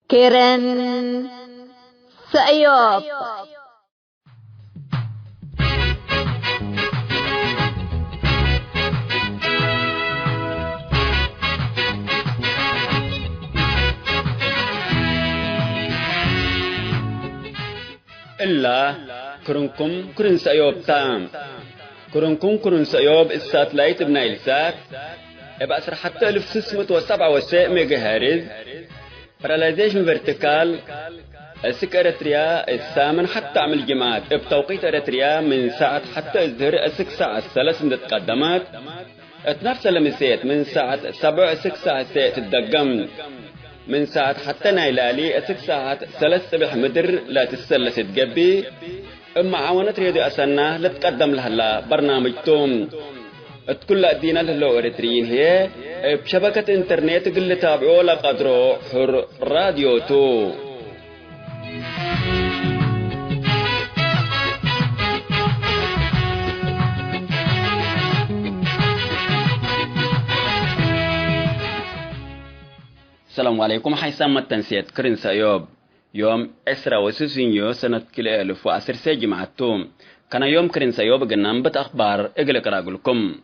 كيرن سأيوب. إلا كرنكم كرن سأيوب تام كرنكم كرن سأيوب الساتلايت بنايل سات بأسر حتى 1607 ميجا هرتز براليزيشن فيرتيكال السك أريتريا الثامن حتى عمل جماعات بتوقيت أريتريا من ساعة حتى الظهر السك ساعة 3 من تقدمات 12 لمسات من ساعة 7 السك ساعة تدقم من ساعة حتى نايلالي السك ساعة 3 بحمدر لا تسلس تقبي اما عاونة رياضي أسنة لتقدم لها برنامج توم كل أدينا للو أريتريين هي بشبكة انترنت قل تابعوا لقدروا حر راديو تو. السلام عليكم. حيسام التنسيت كرن سأيوب يوم أسرى وسوسينيو سنة كل 1010 سجي مع التوم كان يوم كرن سأيوب قنام أخبار إقلق راقلكم.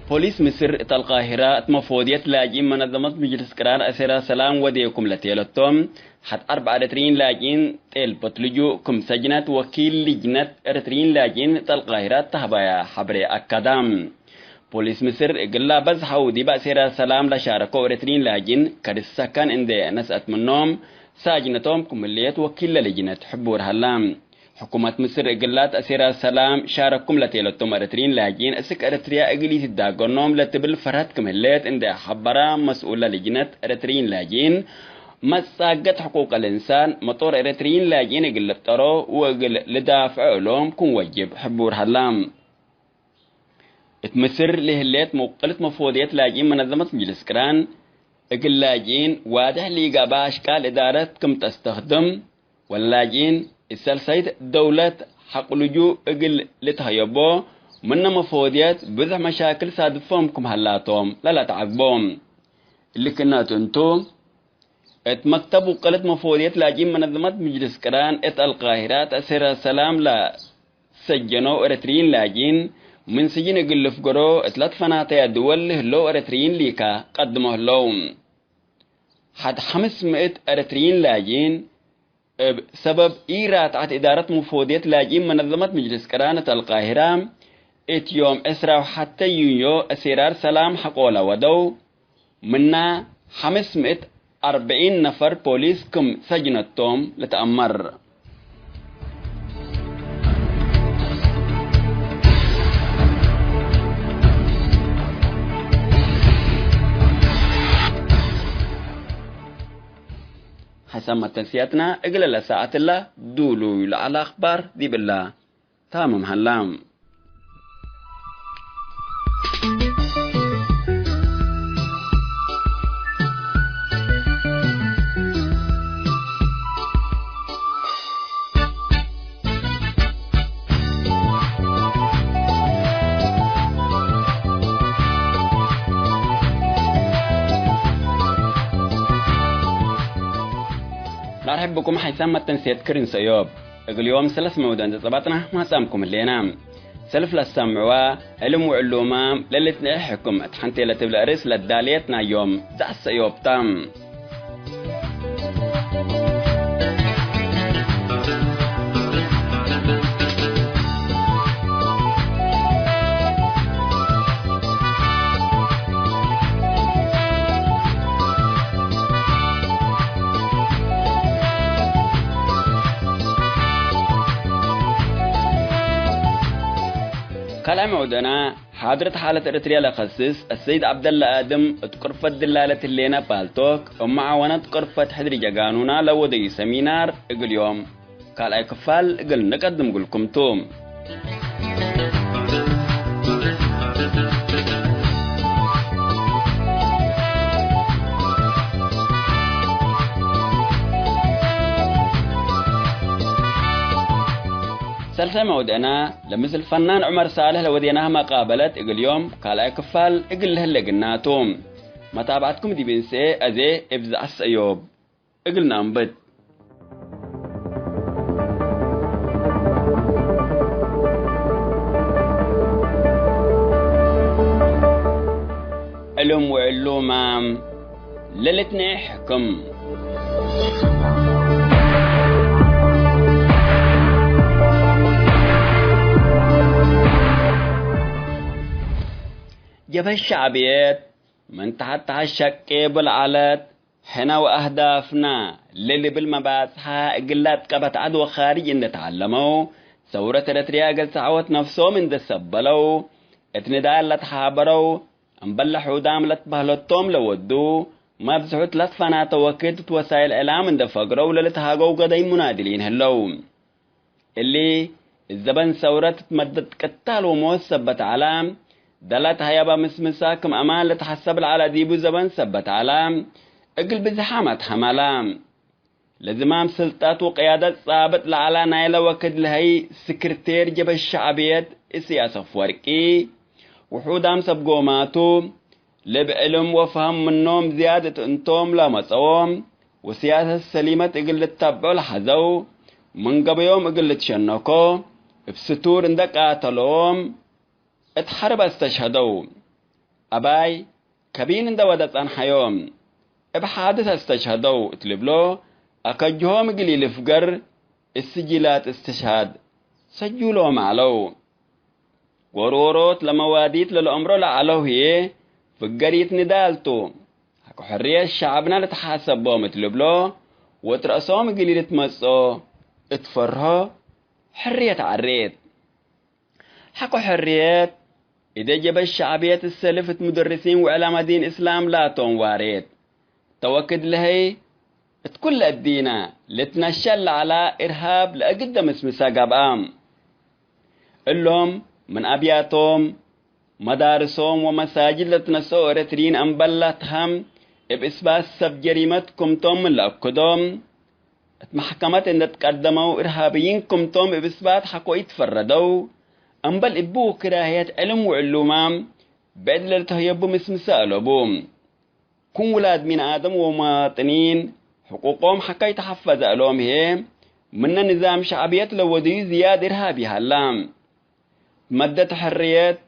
بوليس مصر القاهرة مفوضية لاجئين منظمة مجلس قرار أسرى سلام وديكم لتيلتهم حد 4 لاجئين تيل بطلجو كم سجنات وكيل لجنة 4 لاجئين القاهرة تهبايا حبري أكادام. بوليس مصر إقلا بز حودي بأسرى سلام لشاركو 4 لاجئين كرسا كان اندي نسأت منهم ساجنتهم كملية وكيل لجنة حبور هلام. حكومة مصر إقلات أسيرا سلام شارككم لتيلتهم أرترين لاجين أسك أرتريا إقليت الداقرنوم لتبل فرات كمهلات إن حبرا مسؤولة لجنة أرترين لاجين مساقت حقوق الإنسان مطور أرترين لاجين إقلت ترو وإقل لدافع لهم كن وجب حبور هلام. اتمصر لهلات موقلت مفوضية لاجين منظمة مجلس كران إقل لاجين واضح لإقابة أشكال إدارة كم تستخدم واللاجين السلسلة دولة حق لجوء اقل لتهيبو من مفوضيات بذح مشاكل صادفهم كم هلاتهم لا تعقبهم اللي كنات انتو مكتب وقلت مفوضيات لاجين منظمة مجلس كران القاهرات أسر سلام لا سجنوا أرترين لاجين من سجن اقل فقرو 3 فناطق دول هلو أرترين ليكا قدمه لهم حد 500 أرترين لاجين بسبب إيرات عت إدارة مفوضية لاجئين منظمة مجلس كرانة القاهرة يوم أسرع حتى يونيو أسيرار سلام حقولا ودو منا 540 نفر بوليس كم سجنتهم لتأمر. حسام تنسياتنا اقل لساعة الله دولو على أخبار دي بالله تمام هلام. نرحب بكم حيسام التنسيات كرن سيوب. اليوم 3 مودان تطبطنا ما سامكم اللي نام سلف للسمعوا علم وعلومة للتنا حكم اتحنتي لتبلارس للداليتنا يوم دع سيوب تام. كلام عودنا حاضرة حالة إريتريا لخصص السيد عبد الله آدم تقرفت دلالة اللينا بالتوك ومعاونة قرفت حدري جاقانونا لو دي سمينار اقل يوم قال اي كفال اقل نقدم قلكم توم. سلسلة ودينا لمثل فنان عمر صالح لوديناها مقابلة إقل يوم كالا كفال إقل هلقناتهم متابعتكم دي بنسي أزي إبزع السيوب إقلنا أنبت علم وعلومام للتني حكم جبه الشعبيات من تحت الشك بالعلات حنا وأهدافنا للي بالمباحثها قلات قبت عدو خارج إن تعلموا ثورة إريتريا قل تعوت نفسهم إن دسبلوا اتندال لتحابروا انبلحوا دام لتبهلتهم لودوا ما بزحوت لطفنا توكدت وسائل إعلام إن دفقروا للتهاقوا قدين منادلين هلو اللي الزبن ثورة تمدد قتال وموثبت علام دلت هيابا مسمساكم أمان لتحسب على ديبو زبن سبت علام اقل بزحامة حملام لزمام سلطات وقيادة ثابت لعلى نايلة وكد لهي سكرتير جب الشعبيات السياسة فوركي وحودام سبقوماتو لبعلم وفهم منهم زيادة انتوم لمصوم وسياسة السليمة اقل لتتبعوا لحزو من قبيوم اقل لتشنكو بستور اندك قاتلوم اتحرب استشهدوا أباي كبين اند ودت عن حيوم بحادث استشهدوا اتلبلو أكجهم قليل فقر السجلات استشهاد سجلوا معلو وروروت لمواديت للأمر لعلو هي فقريت ندالتو حكو حرية الشعبنا لتحاسبهم اتلبلو وترأسهم قليل تمسو اتفرها حرية عريت حكو حريات إذا جب الشعبية السلفت مدرسين وعلماء دين إسلام لا تنواريت توكد لهي تكل الدينة لتنشل على إرهاب لأقدم اسم ساقاب اللهم من أبياتهم مدارسهم ومساجد لتنسوا إرترين أنبلتهم بإثبات سب جريمتكم توم من لأكدهم محكمات إن تقدموا إرهابيينكم توم بإثبات حقوا يتفردوا أنبل إبوه كراهية علم وعلومام بعد للتهيبوا مسألة بوم كون ولاد من آدم ومواطنين حقوقهم حكا يتحفظ علوم هي من نظام شعبيات لودي زياد إرهابي هلام مدة حريات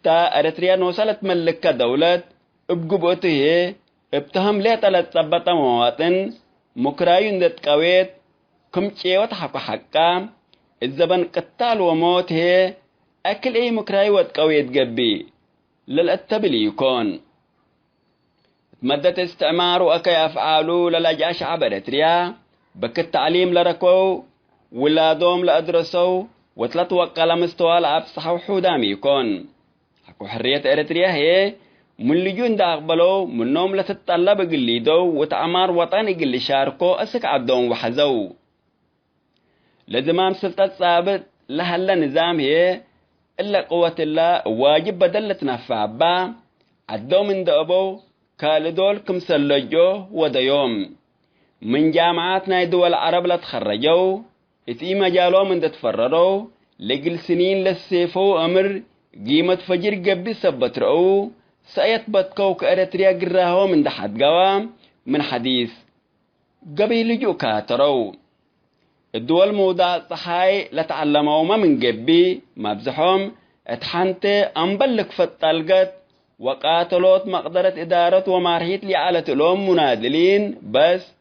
تا أريتريا نوصلت ملكة دولة بقبوته ابتهم ليه تلت ثبت مواطن مكرايون دت قويت كم تشيوت حقا الزبن قتال وموت هي أكل أي مكراي وتقويت قبي للأتبلي يكون مدة استعمار وأكي أفعالو للجأ شعب إريتريا بك التعليم لركو ولادهم لأدرسوا وتلتوقع لمستوى لأبصحوا حودامي يكون حكو حرية إريتريا هي من لجون دا أقبلوا منهم لتتطلب قليدو وتعمار وطني قلي شاركو أسك عبدون وحزو لزمام سلطة ثابت لها نظام هي إلا قوة الله واجب بدل تنفع با عدو من دابو كالدول كم سلجو وديوم من جامعاتنا دول العرب لتخرجوا اتي مجالو من تتفرروا لقل سنين للسيفو أمر قيمة فجر قبي سبت رأو سيثبت كوك أريتريا قراهو من دحد قوام من حديث قبي لجو كاترو الدول موضع صحاي لتعلموا ما من قبي ما بزحهم اتحنت انبلك في الطلقات وقاتلوت مقدرة إدارة ومارهيت لي على تلوم منادلين بس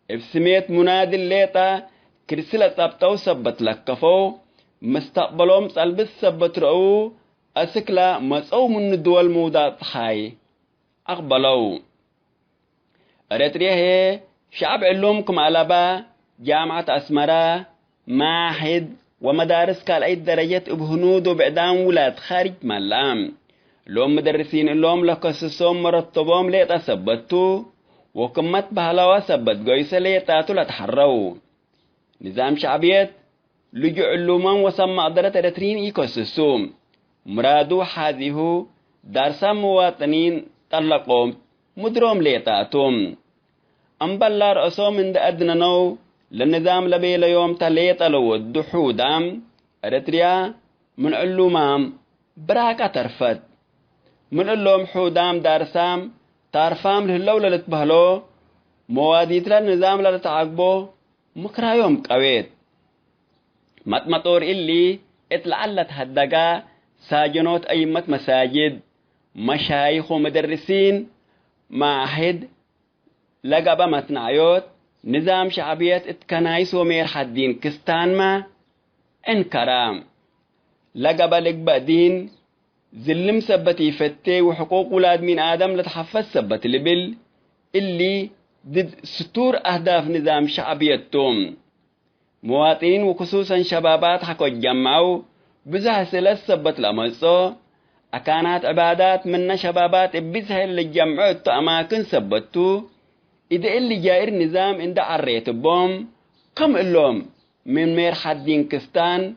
بسميت منادل ليتا كرسلة تبتو سبت لكفو مستقبلهم سلبس سبت رأو أسكلا مسعو من الدول موضع صحاي أقبلوا أريتريا هي شعب علومكم على با جامعة أسمرة معهد ومدارس كالأي درجات بهنود وبعدام ولاد خارج ملام لهم مدرسين اللهم لقصصهم مرتبهم ليتا سبتو وكمت بهلاوة سبت قيسة ليتاتو لتحروا نظام شعبيات لجوع علومان وسمى قدرة إريتريين يكسسوم مرادو حاذيه دارسا مواطنين طلقوم مدروم ليتاتوم أنبلا رأسو من دا أدنانو للنظام لبيل يوم تليت لو الدحودام إريتريا من علومام براكة ترفد من علوم حودام دارسام تارفام لهلو للتبهلو مواديت للنظام للتعاقبو مكرايوم قويت مطمطور اللي اتلعلت هدقا ساجنوت أيمة مساجد مشايخ ومدرسين معهد لقبا متنعيوت نظام شعبيات اتكنايس ومير حدين كستان ما انكرام لقبا لقبا دين زلم سبتي فتي وحقوق ولاد من آدم لتحفظ سبت لبل اللي ضد ستور أهداف نظام شعبيتهم مواطنين وخصوصا شبابات حكوا جمعوا بزه سلس سبت لأمصو أكانات عبادات من شبابات بزه اللي جمعوا أماكن سبتو إذا اللي جائر نظام عند عريت بوم قم اللوم من مير حدين كستان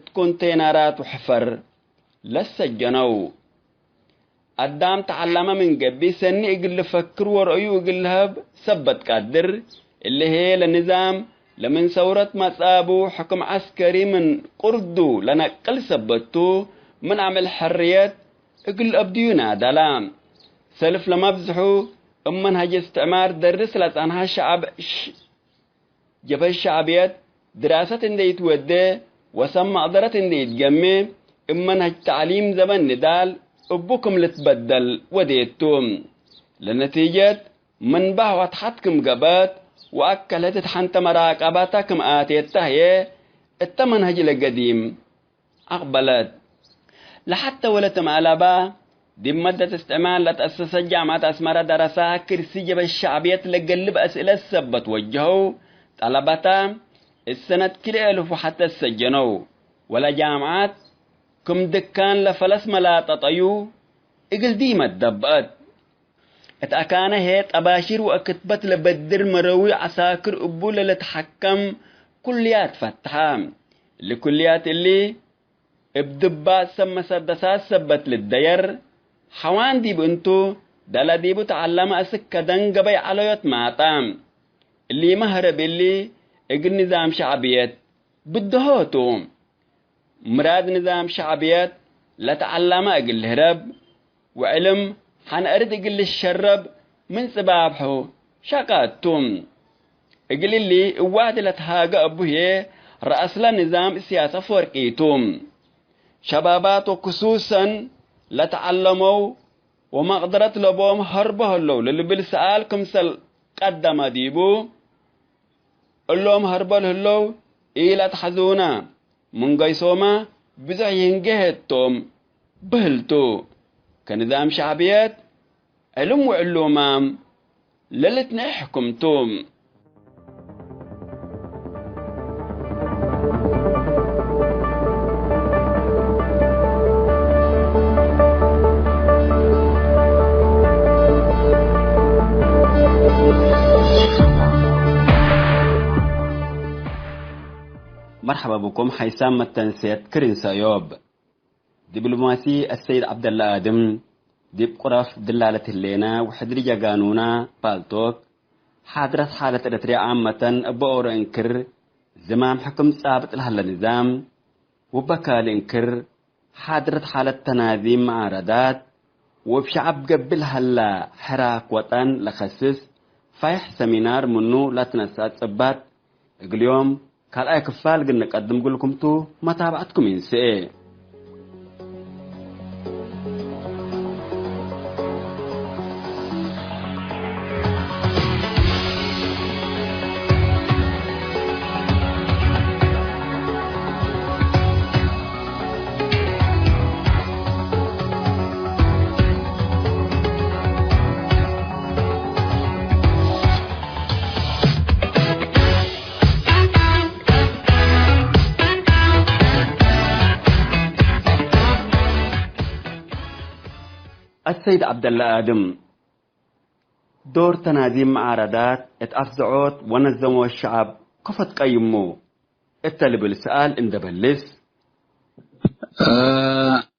تكون تينارات وحفر لسجنوا قدام تعلم من قبي سني اقل فكر ورأيو اقلهب سبت قدر اللي هي لنظام لمن ثورة مصابو حكم عسكري من قردو لنقل سبتو من عمل حريات اقل ابديونا دلام سلف لما بزحو منهج استعمار درس لسانها شعب جبه الشعبيات دراسة اندي تودي وسمع قدرة اندي تجمي منهج تعليم زمن ندال أبوكم لتبدل وديتوم لنتيجة من بهوة حدكم قبات وأكلت حنت مراقباتكم آتيته هي التمنهج القديم أقبلت لحتى ولتم على با دي مادة استعمال لتأسس جامعة أسمرة درسها كرسي جب الشعبية لقلب أسئلة السبت وجهوا طلبتا السنة كلا ألف حتى السجنوا ولا جامعات كم دكان لفلس ملا تطيو اقل ديما الدبات اتأكان هيت أباشر وأكتبت لبدر مروي عساكر أبولة لتحكم كليات فتحام لكليات اللي ابدبات سم سدسات سبت للدير حوان ديب انتو دالا ديبو تعلم أسكا دنقبي عليوت ماتام اللي مهرب اللي اقل نظام شعبيات بدهوتو مراد نظام شعبيات لتعلم اقل هرب وعلم حن ارد اقل الشرب من سبابحو شاقاتهم اقل اللي اواد لتهاق ابوه رأس لنظام السياسة فرقيتهم شبابات وكسوسا لتعلموا وما قدرت لبوم هربه اللو للي بالسؤال كمسل قدم ديبو اللوم هربه اللو إيلا تحزونا من قيسوما بزع ينجهتهم بهلتو كنظام شعبيات علم وعلومام للتنا حكمتم مرحبا بكم حيسام التنسيت كرين سايوب دبلوماسي السيد عبد الله آدم ديب قرف دلالة اللينا وحدرجة قانونا بالتوك حادرت حالة إريتريا عامة بأور انكر زمام حكم ثابت لها النظام وبكال انكر حادرت حالة تناظيم معارضات وبشعب قبل هلا حراك وطن لخصص فايح سمينار منو لا تنسات صبات اليوم قال اي كفال قلنا قدم لكم تو ما تابعتكم ينسئ السيد عبد الله آدم دور تناديم معارضات اتأفزعوت ونظموا الشعب كفت قيمو التالي بالسؤال اندبلس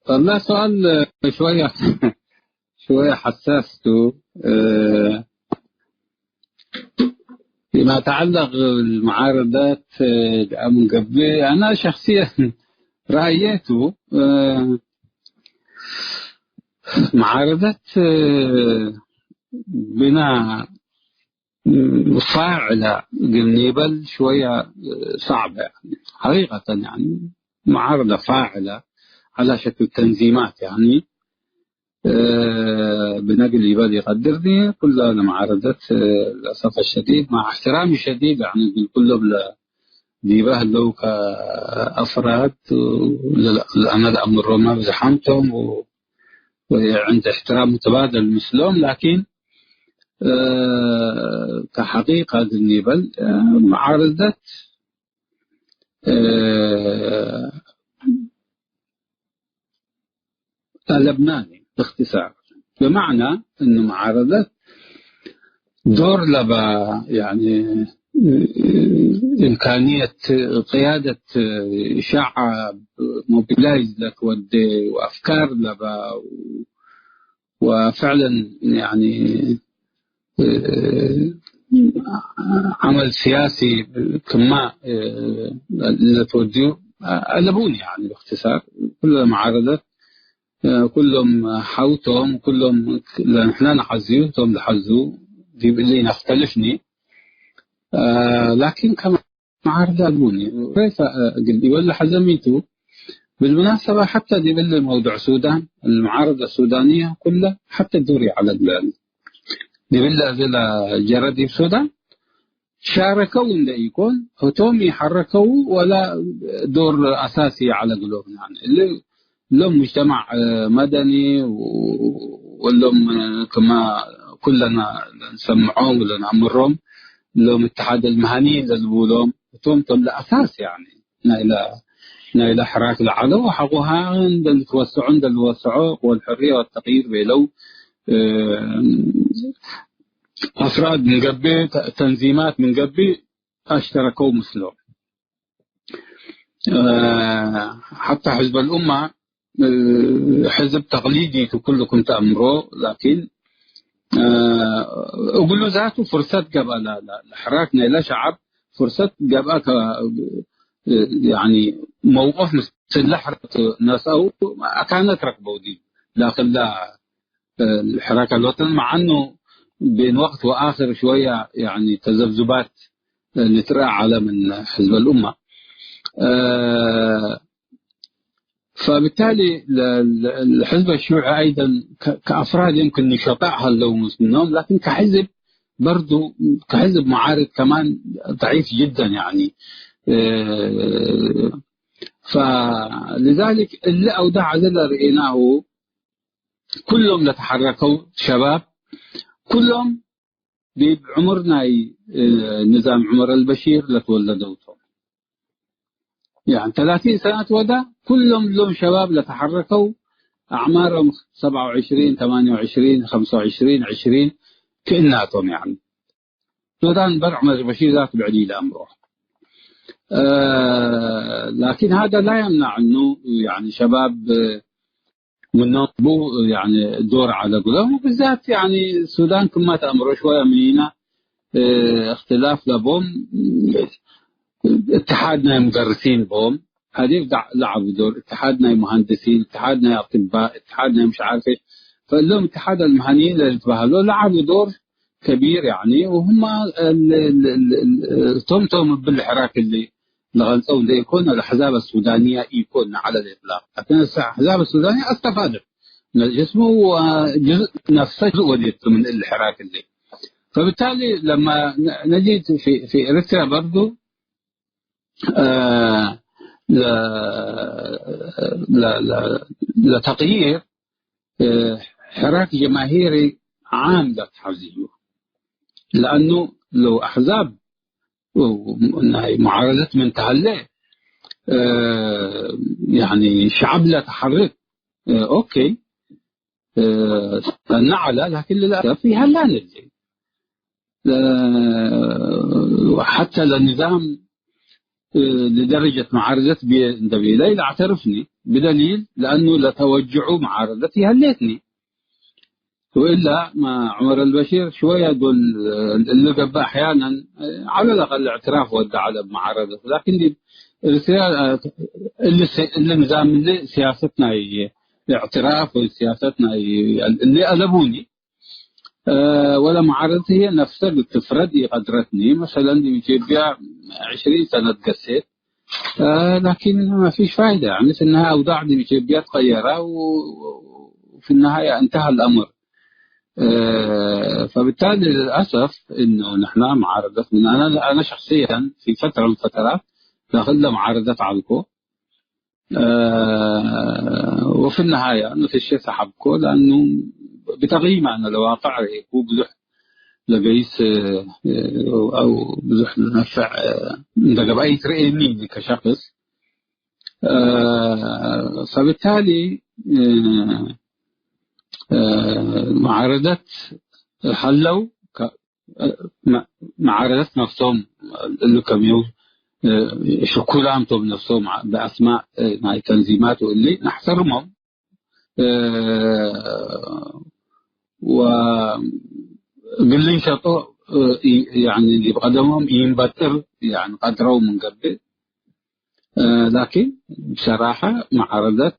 والله سؤال شوية حساس فيما يتعلق بالمعارضات من قبل أنا شخصيا رأيته معارضة بناء فاعلة قنيبل شوية صعبة يعني حقيقة، يعني معارضة فاعلة على شكل تنظيمات يعني بنقل يبال يقدرني كلها لمعارضة للأسف الشديد مع احترامي الشديد يعني كلهم ديباه لو كأفراد أنا لأمر ما بزحمتهم وعند احترام متبادل مثلهم، لكن كحقيقة النيبل معارضة لبناني باختصار، بمعنى أنه معارضة دور لبا يعني إمكانية قيادة شعب موبيلايز لك ودي وأفكار لبا وفعلا يعني عمل سياسي كما اللي توديه قلبوني يعني باختصار. كل معارضة كلهم حوتهم كلهم نحن نحزيوتهم لحزوا دي اللي نختلفني لكن كما معارضة قلبوني كيف قلبي ولا حزميته. بالمناسبة حتى دي بالله موضوع السودان المعارضة السودانية كلها حتى الدوري على البلاد دي بالله زي جردي في السودان شاركوا إن يكون هتوم يحركوا ولا دور أساسي على قلوبنا يعني اللي لهم مجتمع مدني ولهم كما كلنا نسمعهم ولا نأمرهم لهم اتحاد المهنيين اللي بيقولهم هتوم طلع أساس يعني إلى حراك العدو حقوها عند التوسعوا والحرية والتغيير بلو أفراد من قبل تنظيمات من قبل اشتركوا مثله حتى حزب الأمة حزب تقليدي كلكم تأمره، لكن أقول له ذاته فرصة قبل لحراكنا إلى شعب فرصة قبل يعني موقف مسلح ناس أو كانت ركبوا دي لكن لا الحراك الوطني مع أنه بين وقت وآخر شوية يعني تذبذبات نترى على من حزب الأمة فبالتالي الحزب الشيوعي أيضا كأفراد يمكن نشطعها لو منهم، لكن كحزب برضو كحزب معارض كمان ضعيف جدا يعني فلذلك اللي أودع اللي رأيناه كلهم نتحركوا شباب كلهم بعمرنا نظام عمر البشير لتولدوتهم يعني 30 سنة ودا كلهم لهم شباب لتحركوا أعمارهم 27 28 25 20 كأناتهم يعني سودان بر عمر البشير ذات بعديل أمره لكن هذا لا يمنع أنه يعني شباب منهم يعني دور على قلوبهم وبالذات يعني السودان كما تأمروا شوية منينا اختلاف لبهم اتحادنا مدرسين بهم هذه لعبوا دور اتحادنا مهندسين اتحادنا أطباء اتحادنا مش عارف ايش فلهم اتحاد المهنيين اللي تبهلوا لعبوا دور كبير يعني وهم تمتم بالحراك اللي لغنطوا اللي يكون الأحزاب السودانية يكون على الإطلاق، لكن الأحزاب السودانية استفادت من الجسم وجزء نفسه وليت من الحراك اللي فبالتالي لما نجد في إريتريا برضو لتغيير حراك جماهيري عام لتحرزيه، لأنه لو أحزاب معارضة من تهلي يعني شعب لا تحرك أوكي نعلى لكن للأسف فيها لا نجي وحتى للنظام لدرجة معارضة بيدبيلي لا اعترفني بدليل لأنه لتوجعوا معارضتي هليتني وإلا ما عمر البشير شوية دول اللي قبل أحيانا على الأقل اعتراف ودع على معارضته، لكن دي اللي نظام اللي سياستنا اعتراف وسياستنا اللي قلبوني ولا معارضتي هي نفسها بتفرد قدرتني مثلا دي بيجيب بيها 20 سنة قسيت لكن ما فيش فايدة يعني في النهاية أوضاع دي بيجيب بيها تغيرها وفي النهاية انتهى الأمر. فبالتالي للأسف إنه نحن معارضة أنا شخصيا في فترة من الفترات دخلنا معارضة عالكو وفي النهاية نفس الشيء سحبكو لأنه بتغييم أنا الواقع هو بزح لقيس أو بزح لنفع دقب أي ترئيني كشخص. فبالتالي معارضة حلوا معارضة نفسهم اللي كم يوم شكوا عمتهم بنفسهم بأسماء مع تنظيمات واللي نحترمهم وقل شطوا يعني اللي بقدمهم ينبتر يعني قدروا من قبل لكن بصراحة معارضة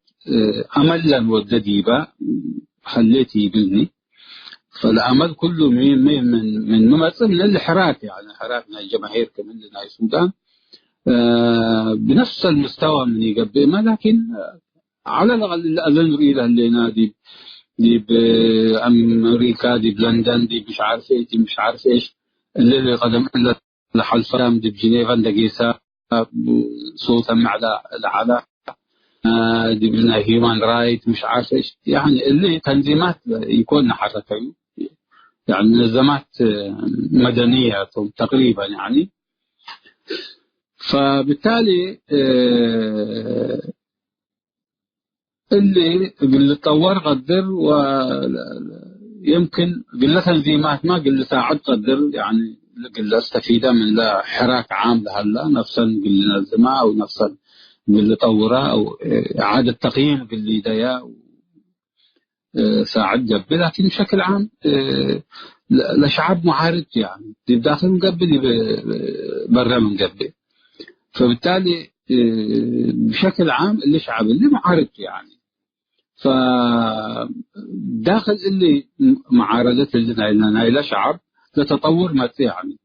أملا والدديبة خليتي بني فالأمل كله من ممثل من الحراك يعني حراكنا الجماهير كمان لنا السودان بنفس المستوى من يقبل لكن على الأقل الأذن إلى اللي نادي دي بأمريكا دي بلندن دي مش عارف إيه دي مش عارف إيش اللي قدم إلا لحل سلام دي بجنيفا دقيسة صوتا على دي بنا هيومان رايت مش عارف إيش يعني اللي تنظيمات يكون حركة يعني منظمات مدنية تقريبا يعني. فبالتالي اللي تطور قدر ويمكن قلة تنظيمات ما قل ساعد قدر يعني قل استفيد من لا حراك عام لهلا نفسا قل نظمها او نفسا قل طورها او اعادة تقييم قل ديا ساعد جنبي لكن بشكل عام لشعب معارض يعني داخل مقبل برا من قبل. فبالتالي بشكل عام اللي شعب اللي معارض يعني فداخل اللي معارضة اللي إلى شعب لتطور مات يعني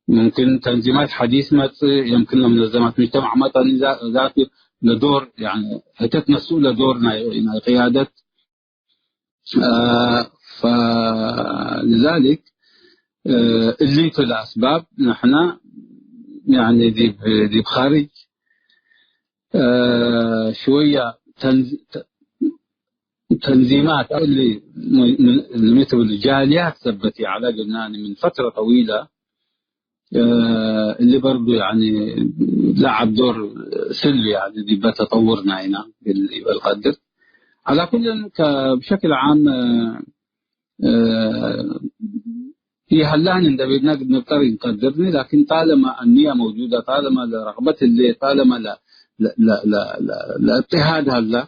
ممكن تنظيمات حديث مات يمكن منظمات مجتمع مدني ذاتي لدور يعني هتتنسوا لدورنا يعني قيادة فلذلك اللي في الأسباب نحن يعني دي بخارج شوية تنظيمات اللي مثل الجاليات ثبتي على لبنان من فترة طويلة اللي برضو يعني لعب دور سلبي يعني دي بتطورنا هنا بالقدر على كل بشكل عام هي هلان نقدر نقدرني لكن طالما النية موجودة طالما رغبة اللي طالما لا اضطهاد هلا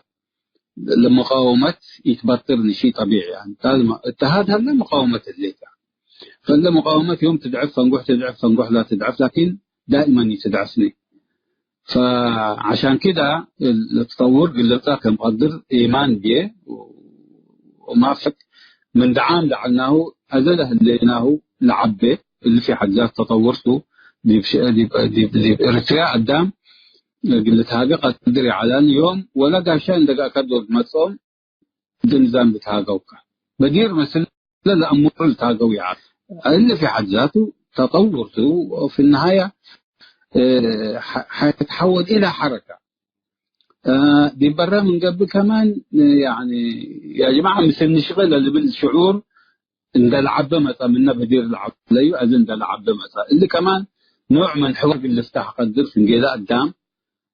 لمقاومة يتبطرني شيء طبيعي يعني طالما اضطهاد هلا مقاومة اللي يعني فلا مقاومة يوم تدعف فنقوح لا تدعف لكن دائما يتدعسني. فعشان كده التطور قلتك مقدر إيمان به وما فك من دعام لعناه أزله اللي ناه لعبه اللي في حد ذات تطورته دي إرتراء قدام قلت هذا قد تدري على اليوم ولا قاشان دقا كدور مصوم النظام بتهاقوك بدير مثل لا أمور التهاقوي عاد اللي في حد ذاته تطورته وفي النهاية حيتحول إلى حركة دي برا من قبل كمان يعني يا جماعة مثل نشغل اللي بالشعور إن ده العبة مثلا منا بدير العبة ليو أذن ده العبة مثلا اللي كمان نوع من حوار اللي استحقدر في انجيلاء قدام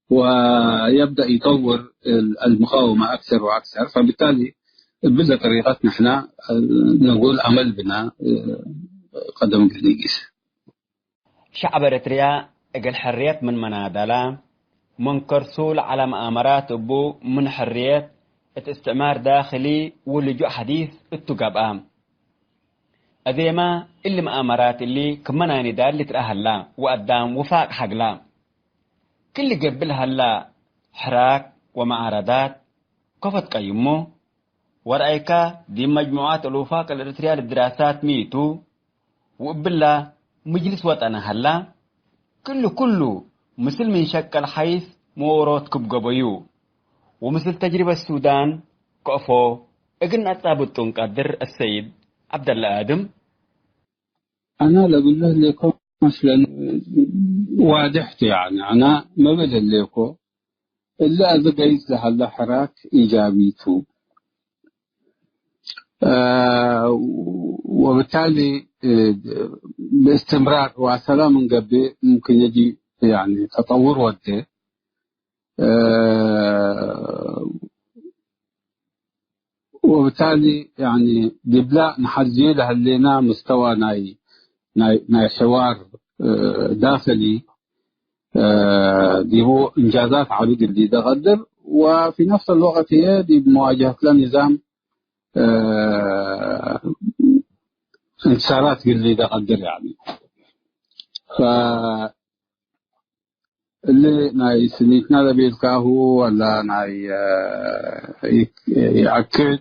ويبدأ يطور المقاومة أكثر وأكثر. فبالتالي بذا طريقتنا احنا نقول أمل بنا قدم قليقيس شعب إريتريا اجل حريات من منادلة من كرسول على مؤامرات أبو من حريات استعمار داخلي ولجوء حديث التقابام أذيما اللي مؤامرات اللي كمنا ندال اللي ترأهل لا وقدام وفاق حق لا كل قبلها لا حراك ومعارضات كفت قيمه ورأيك دي مجموعات الوفاق الإريتريا للدراسات ميتو وقبلها مجلس وطن هلا كله مثل من شكل حيث مورات كبقبيو ومثل تجربة السودان كأفو اقن أطابطون قدر السيد عبد الله آدم. أنا لقول له لكم مثلا واضحت يعني أنا ما بدل لكم إلا إذا قيس له هلا حراك إيجابيته وبالتالي باستمرار وسلام من قبل ممكن يجي يعني تطور وده وبالتالي يعني دبلا نحجي له لنا مستوى ناي حوار داخلي دي هو إنجازات عديدة جديدة قدر وفي نفس الوقت هي دي مواجهة لنظام انتصارات جديدة قدر يعني ف اللي ناي سنيتنا ده بيلقاهو ولا ناي يأكد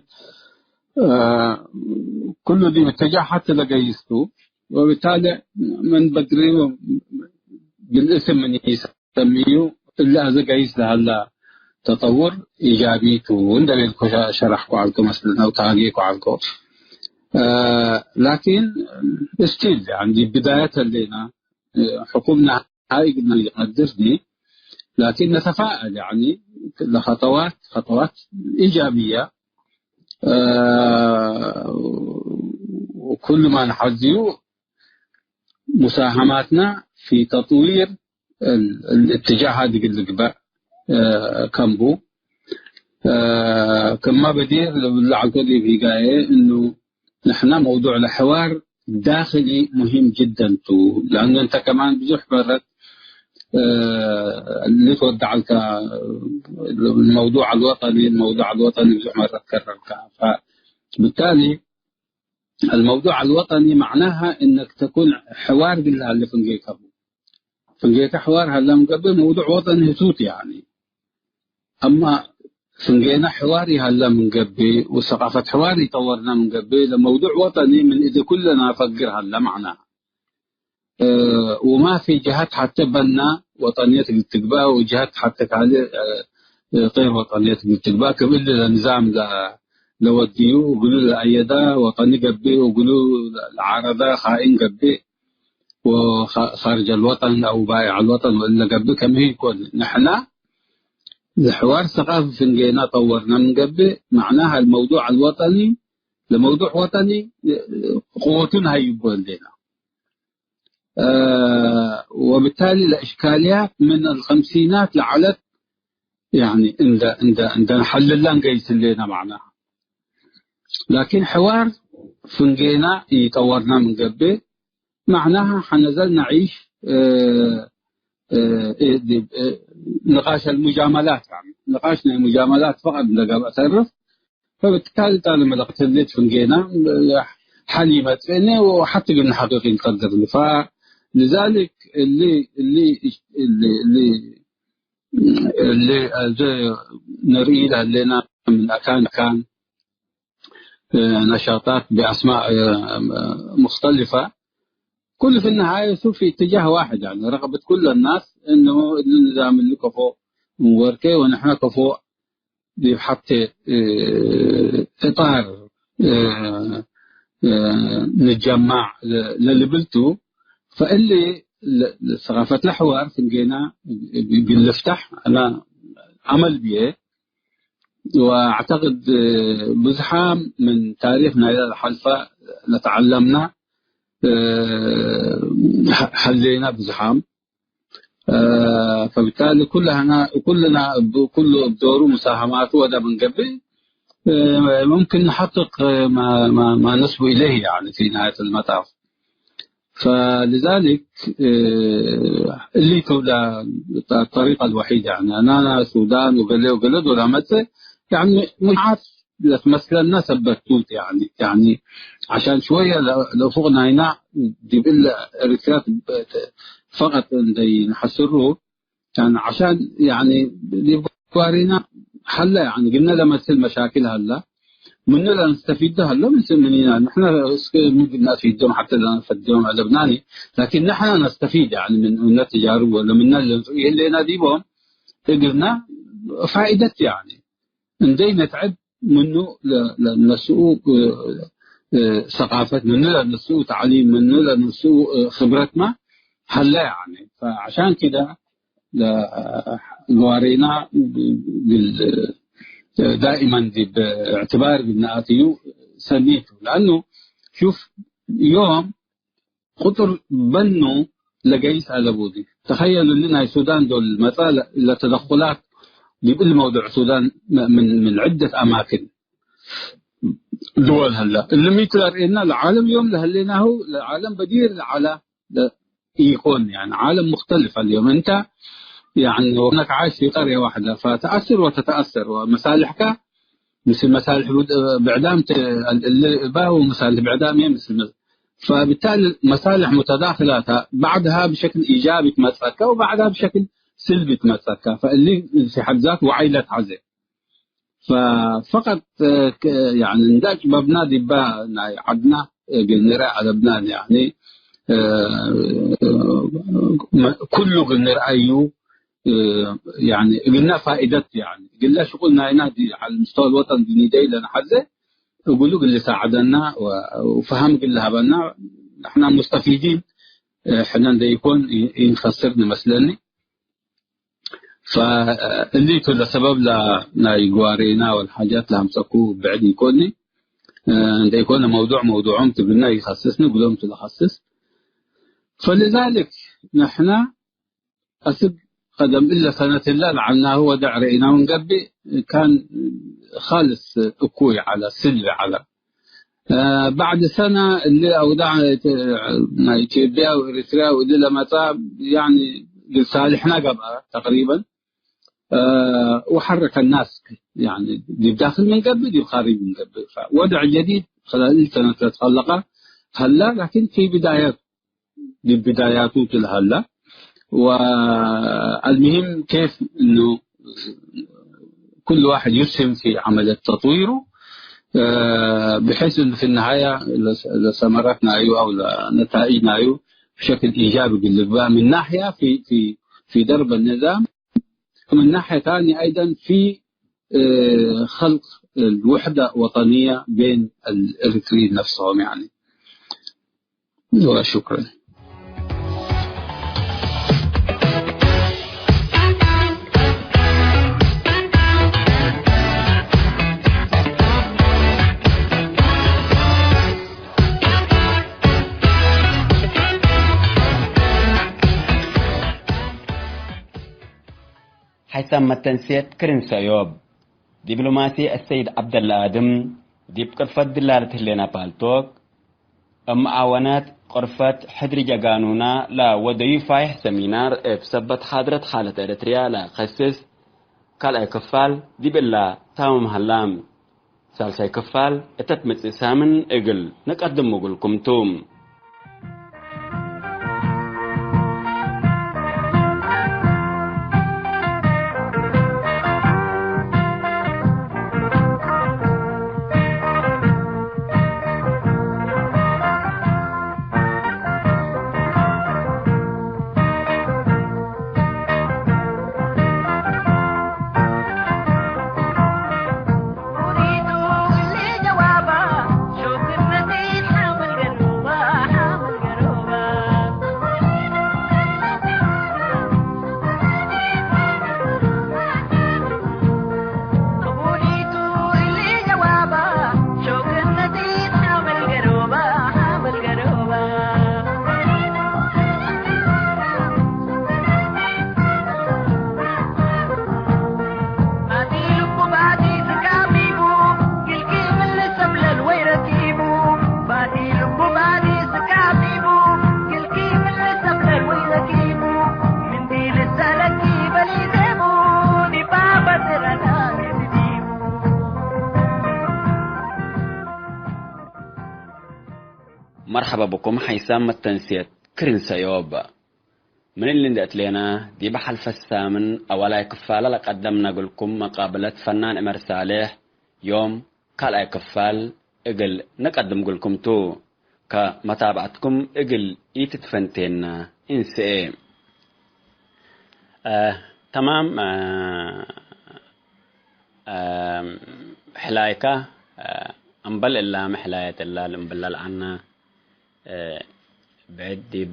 كله دي متجه حتى لقيستو وبالتالي من بدري بالاسم من يسميه إلا إذا قيس هلا تطور إيجابيته وإنده بيلكو شرحكو عالكو مثلا أو تاقيكو عالكو لكن استيل يعني بداية لنا حكومنا هاي قلنا يقدر دي لكن نتفائل يعني خطوات إيجابية وكل ما نحذيه مساهماتنا في تطوير الاتجاه هذا اللي كمبو كما بدير العقدي في قاية انه نحن موضوع الحوار داخلي مهم جدا لانه انت كمان بزح برك اللي تودع لك الموضوع الوطني بزح مرة كرر فبالتالي الموضوع الوطني معناها انك تكون حوار بالله اللي فنجيك حوار هلا مقبل موضوع وطني هتوت يعني اما فنجينا حواري هلا من قبل وثقافة حواري طورنا من قبل لموضوع وطني من إذا كلنا نفكر هلا معناه وما في جهات حتى بنا وطنية الاتقباء وجهات حتى غير وطنية الاتقباء قبل النظام لوديه وقولوا له أيدا وطني قبل وقولوا العارضة خائن قبل وخارج الوطن أو بايع الوطن وإلا قبل كم هي كون نحن الحوار ثقافي فنجينا طورنا من قبل معناها الموضوع الوطني لموضوع وطني قوتنا هي يقول لنا وبالتالي الإشكاليات من الخمسينات لعلت يعني عند حل لنا نقيس لنا معناها لكن حوار فنجينا يطورنا من قبل معناها حنزل نعيش نقاش المجاملات يعني نقاشنا المجاملات فقط لقى أتعرف فبالتالي طالما لقتلت فنجينا حليمت فيني وحتى قلنا حقيقي نقدر لي فلذلك اللي نريد لنا من كان نشاطات بأسماء مختلفة كل في النهاية يصير في اتجاه واحد يعني رغبة كل الناس انه النظام اللي كفو موركي ونحن كفو حتى اطار نتجمع للي بلتو فاللي ثقافة الحوار تلقينا بالفتح انا عمل بيه واعتقد بزحام من تاريخنا الى الحلفة نتعلمنا حلينا بزحام فبالتالي كلنا كل بدوره مساهماته وده من قبل ممكن نحقق ما نسبو إليه يعني في نهاية المطاف فلذلك اللي كولا الطريقة الوحيدة يعني أنا السودان وقلد ولا متى يعني مش عارف تمثل الناس البتوت يعني عشان شوية لو فوقنا هنا دي بالله ركات فقط اللي نحسره يعني عشان يعني بورينا حل، يعني قلنا لما تصير مشاكل هلا من لا نستفيد هلا من يعني نحن ممكن نفيدهم حتى لا نفيدهم على لبناني، لكن نحن نستفيد يعني من التجارب ولا من اللي ناديبهم قدرنا فائدة يعني ندي نتعب منه لنسوء ثقافتنا، لنسوء تعليم منه، لنسوء خبرتنا هلا يعني. فعشان كده ورينا دائما باعتبار بالناتيو سنيته، لانه شوف يوم خطر بنو لقيس على بودي. تخيلوا لنا السودان دول مثلا التدخلات بكل موضوع السودان من عده اماكن دول هلا اللي ميتلر إن العالم يوم لهليناه العالم بديل على يكون يعني عالم مختلف اليوم. انت يعني وانك عايش في قريه واحده فتاثر وتتاثر، ومصالحك مثل مصالح باعدام اللي باهوا مصالح باعدام مثل، فبالتالي مصالح متداخله بعدها بشكل ايجابي تمسكها وبعدها بشكل سلبي تمسكها، فاللي في حد ذاته وعيله عزه. ففقط يعني نداك ببنادي با عدنا قلنا على لبنان يعني كله قلنا رأيه يعني قلنا فائدة، يعني قلنا شو قلنا ينادي على المستوى الوطني بندي لنا حزة وقولوا قل ساعدنا وفهم قل هبنا احنا مستفيدين، احنا دا يكون ينخسرنا مثلا. فاللي كل سبب لا يقوارينا والحاجات اللي همسكوه بعد يكوني دا يكون موضوعهم تقولنا يخصصنا قلهم تلخصص. فلذلك نحن أسب قدم إلا سنة الله لعلنا هو دعرينا ونقبي كان خالص أكوي على سلبي على بعد سنة اللي أودعنا إثيوبيا وإريتريا واللي لما طاب يعني لصالحنا قبل تقريبا وحرك الناس يعني دي بداخل من قبل دي خارج من قبل. فوضع جديد خلال السنة تتخلق هلا، لكن في بدايات دي بداياته هلا. والمهم كيف انه كل واحد يسهم في عملية تطويره بحيث انه في النهاية لثمرتنا او لنتائجنا بشكل ايجابي من ناحية في درب النظام، ومن ناحية ثانية ايضا في خلق الوحدة وطنية بين الاريتريين نفسهم يعني. وشكرا. حيثما التنسيق كرن سيوب دبلوماسي السيد عبد الله آدم ديب قرفة دلالة لنا بالتوك معاونات قرفة حدري جاقانونا لا ودي فايح سمينار بسبت حضرة حالة إريتريا لا خسس قال اي كفال ديب الله تامم هلام سالسي كفال اتتمت اسامن اقل نقدم مقلكم توم. مرحبا بكم حيثما التنسيق كرن سيوب من اللي ندأت لنا دي بحل فسامن أولا كفالة لقدمنا لكم مقابلة فنان إمر صالح يوم قال كفال إقل نقدم لكم تو كمتابعتكم إقل إيتتفنتين إنسي تمام. حلايكا أنبل إلا محلاية الله لنبلل عنا بعدي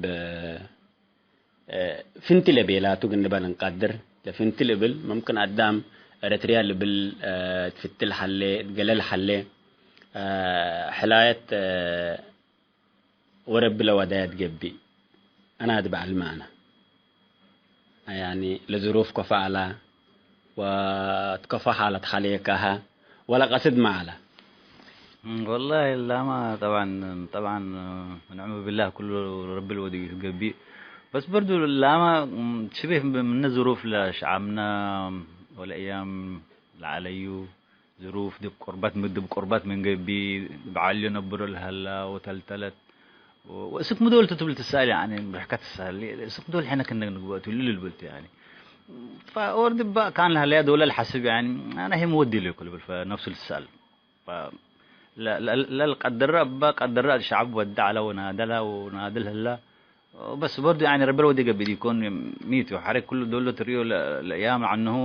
فنتي لبيلا تقول نبى نقدر فنتي لبل ممكن قدام رتريا لبل تفتل حلة تقلل حلة حلاية ورب لودايات جبي أنا أدبع المعنى يعني لظروف كفالة وتكفى حالة خليكها ولا قصد معلا. والله لا ما طبعا ونعم بالله كل رب الودي قبي بس برضو لا ما شبه من ظروف لشعبنا والايام العليو ظروف دي بقربات من قبي بعلي نبر الهلا وتلتلت واسك مدول تتبل تسال يعني بحكات السهل اسك مدول حين كنا نقول اللي البلت يعني فورد بقى كان لها لا دولة الحسب يعني انا هي مودي لي كل نفس السال ف لا القدر بقى قدر الشعب ودع له ونادلها ونادلها لا بس برضه يعني رب الودي قبل يكون ميت وحرك كل دولة تريو الايام عنه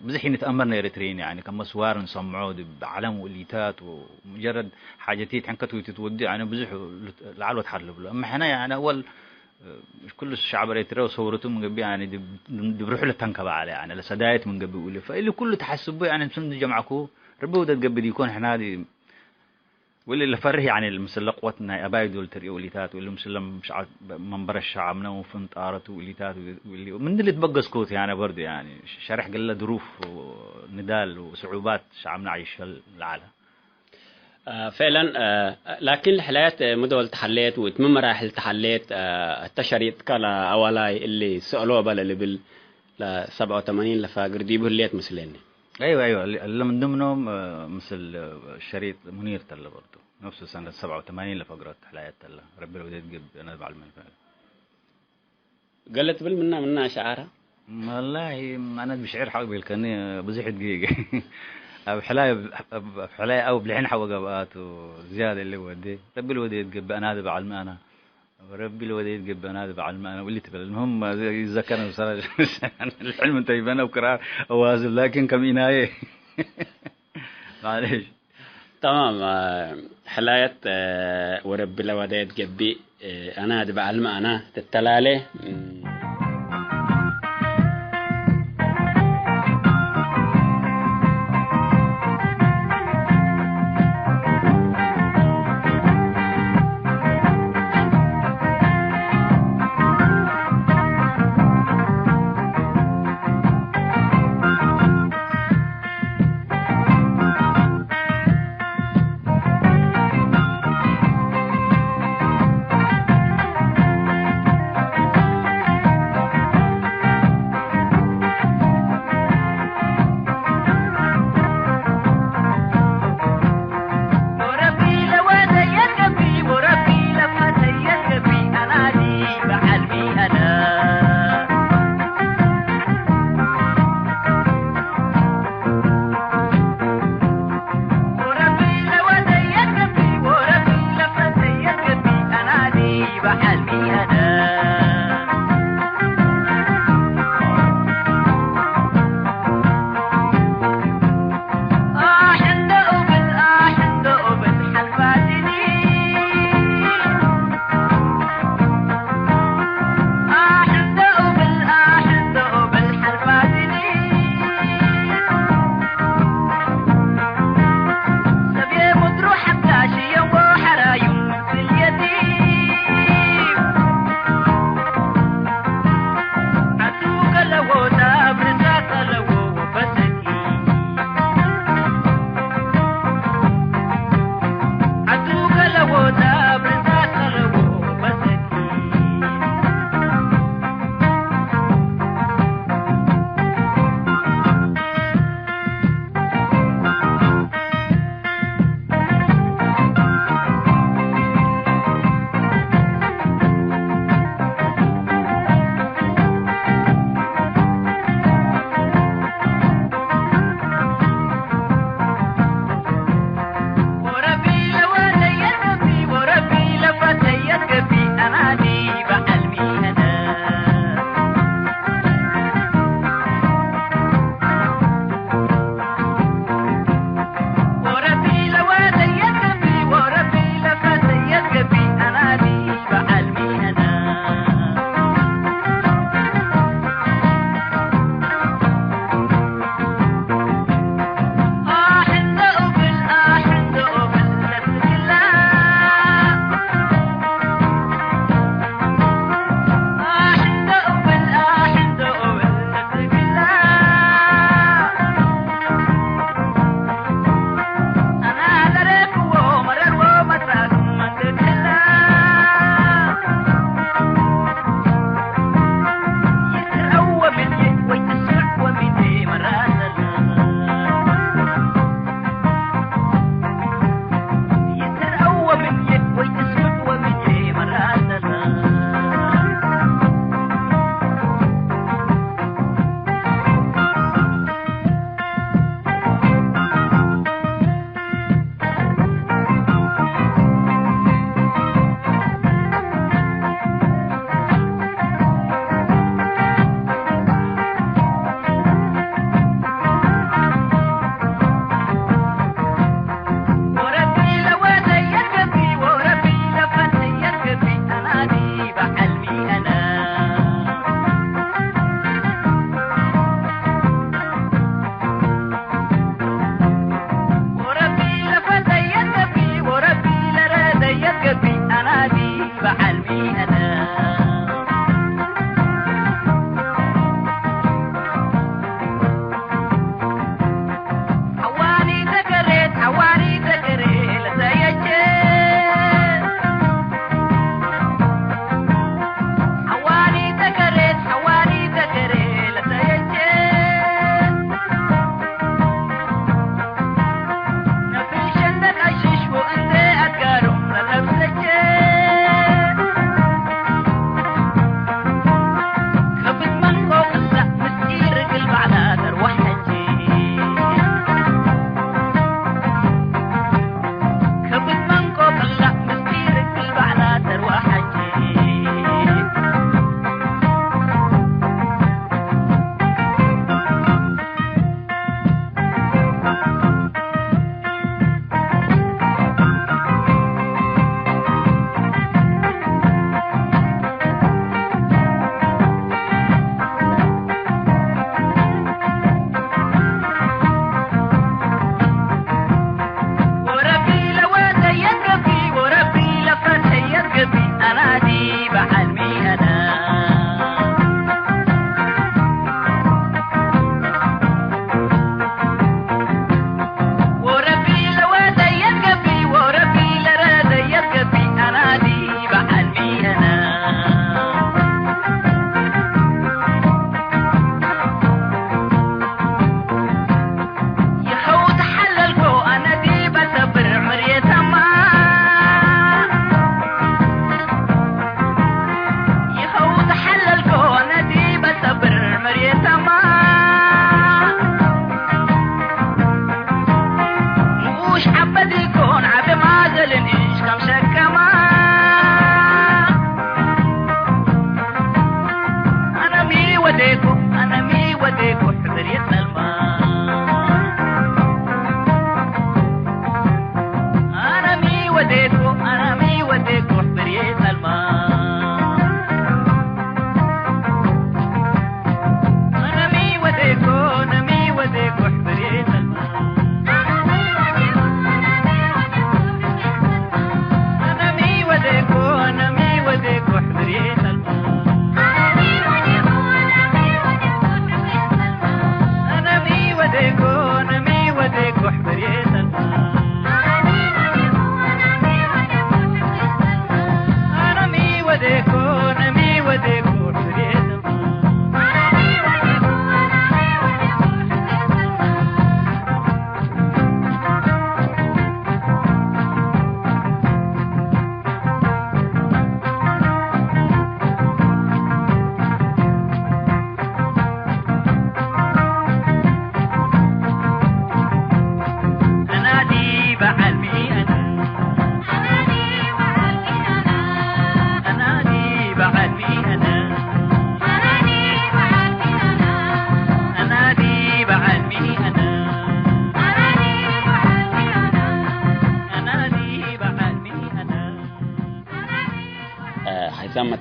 بزحين نتأمرنا إريتريين يعني كم مسوار نسمعوا بعلم وليتات ومجرد حاجتي حنكتوا تتودي يعني بزحوا العلوة تحلب له أما حنا يعني أول كل الشعب الإريتري وصورته من قبل يعني دي بروحوا للتنكبة عليه يعني لسدايت من قبل ولا فاللي كله تحسبه يعني نسند جمعكو ربي وده قبل يكون حنا دي واللي فرح يعني المسل قوتنا أبايد والتري وليتات واللي مسلم مش منبر الشعبنا وفنت آرته وليتات واللي من اللي تبقى سكوت يعني برضه يعني شرح قال له ظروف وندال وصعوبات شعبنا عايش العالم. فعلا لكن الحالات مدول تحليت وتمم مراحل تحليت التشريط كلا أولاي اللي سألوه بل اللي بال 87 لفاقر ديبه الليت مسليني. ايوه اللي من ضمنهم مثل الشريط منير تلا برضه نفس سنه 87 لفقرات حلايات تلا ربي الوداد جب انا بعلم الفعل قالت بل منا شعارها والله انا بشعر حق بالكني بزيح دقيقه بحلاية او بلحين حوقات وزياده اللي ودي ربي الوداد جب انا بعلم انا ربي الوديد جب انا بعلم انا واللي تبل المهم اذا كان صار الحلم تيبان وكرار اوازل لكن كم إناية معليش تمام. حلاية وربي الوديد جبي انا بعلم انا تتلالي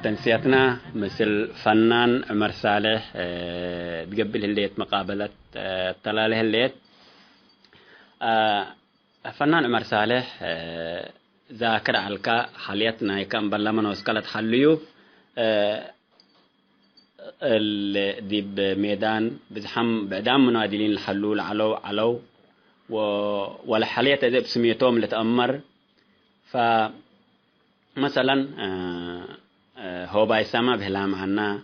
تنسيتنا مثل فنان عمر صالح تقبل الليت مقابلة طلالة الليت فنان عمر صالح ذاكر على حاليتنا يكون برلمان وسكالة حليو دي بميدان بزحم بعدام منادلين الحلول علو والحالية ذي بسميتهم لتأمر فمثلا هو بايسما بهلا معنا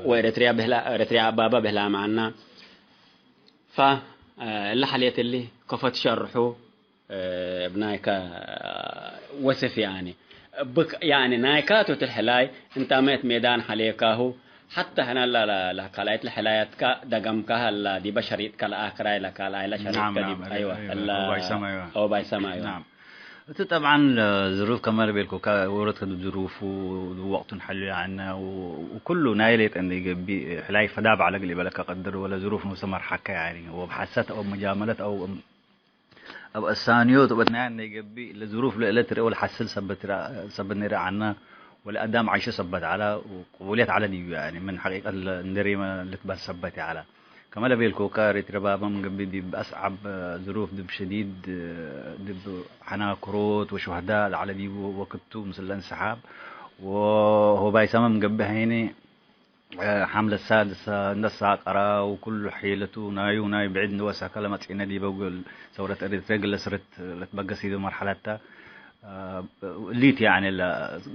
وإريتريا بابا بهلا معنا فالحالية اللي كفت شرحه بنايكا وصف يعني بك يعني نايكاتو الحلاي انت ميت ميدان حليكاهو حتى هنا لا كلايت الحلايات كا دقم كا دي بشريت كلا اكراي لا كلا لا شريت نعم ايوه هو باي سما ايوه نعم طبعا ظروف كمان بيلكو ورد ظروف ووقت نحل عنا وكله نايلت ان يجبي حلاي فداب على قلي بالك قدر ولا ظروف مسمر حكا يعني وبحسات او مجاملات او الثانيوت وبتنا ان يجبي لظروف لتر ولا حسل سبت عنا ولا ادام عايشه سبت على وقبوليات على دي يعني من حقيقه النريمه اللي تبان سبت على كمال بيلكوكا ربا مجبي دي بأصعب ظروف دب شديد دب حناكروت وشهداء على دي وقتو مثل الانسحاب وهو بايسما مجبي هيني حملة السادسة نسا قرا وكل حيلته ناي بعيد نوسع كلمة إن دي بقول ثورة أريتريا اللي صرت لتبقى سيدو مرحلتها ليت يعني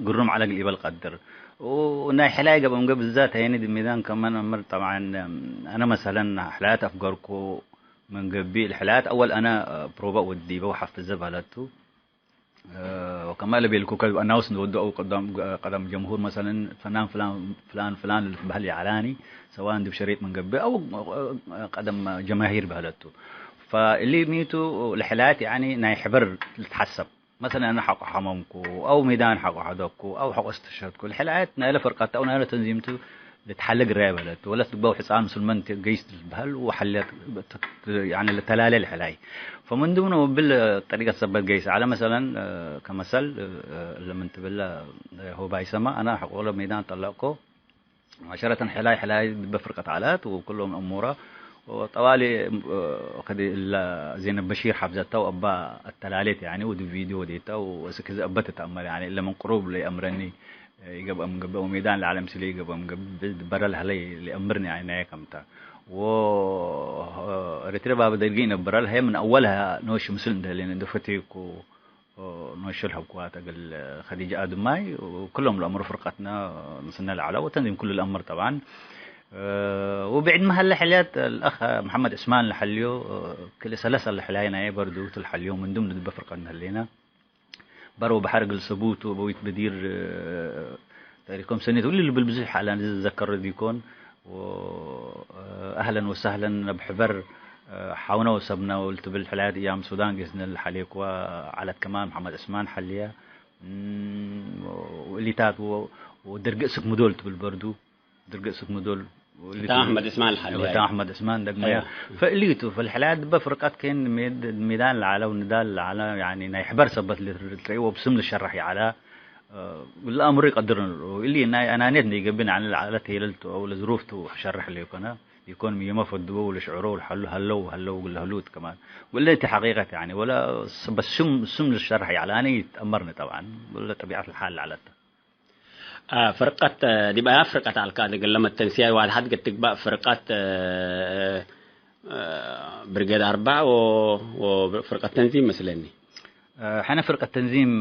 قرم على قليب القدر وناي حلاقة بمقابل بالذات يعني دي الميدان كمان أمر طبعا أنا مثلا حلات أفقركو من قبي الحلات أول أنا بروبا ودي بوحفز بهالتو وكمان بيلكوكا أناوس نودو قدام جمهور مثلا فنان فلان اللي بهالي علاني سواء دي بشريط من قبل أو قدم جماهير بهالتو فاللي ميتو الحلات يعني نايحبر تتحسب مثلا أنا حق حمامكو أو ميدان حق حدوكو أو حق استشهادكو الحلات نايلة فرقات أو نايلة تنظيمتو لتحلق الرابلات ولا تبقى حصان مسلمان تجيست البهل وحلت يعني التلالة الحلاي فمن دونه بالطريقة سبت جيس على مثلا كمثل لما انتبه هو بايسما أنا حقول ميدان طلقه عشرة حلاي بفرقة عالات وكلهم أمورة وطوالي قد زينب بشير حفظتها وأبا التلاليت يعني ودي فيديو ديتا وسكز أبت تأمر يعني إلا من قروب لأمرني يجب أم جب وميدان العالم سلي يجب أم جب برا هلي لأمرني يعني كمتا ورتري باب دقيقة برا هي من أولها نوش مسلم ده لأن دفتيك ونوش لها بقوات قال خديجة آدم ماي وكلهم الأمر فرقتنا مسنا العلا وتنظيم كل الأمر طبعا وبعد ما هالحليات الأخ محمد عثمان لحليو كل سلسلة الحلاينا برضو تلحليو من ضمن بفرقنا هلينا برو بحرق الصبوت وبويت بدير تاريخكم سنة واللي بالبزيح على نتذكر ديكون وأهلا وسهلا بحبر حاونا وسبنا قلت بالحلات أيام السودان جسنا الحليق وعلى كمان محمد عثمان حليا واللي تات ودرقسك مدولت بالبردو درقسك مدول تا أحمد عثمان الحليا تا أحمد عثمان دقميا فقليتو فالحلات بفرقات كان ميدان العلا والندال العلا يعني نايحبر سبت للرئي وبسم للشرحي على الأمر يقدرن واللي أنا ندني قبل عن العالات هيلته أو لظروفته شرح اللي يكون ميما فدوه والشعوره والحلو هلو والهلوت كمان ولا أنت حقيقة يعني ولا بس سم للشرحي على أنا يتأمرني طبعا ولا طبيعة الحال علته فرقة دي بقى فرقة على الكاد لما التنسيق واحد حد قلت بقى فرقة برجاد 4 وفرقة تنظيم مثلني حنا فرقة تنظيم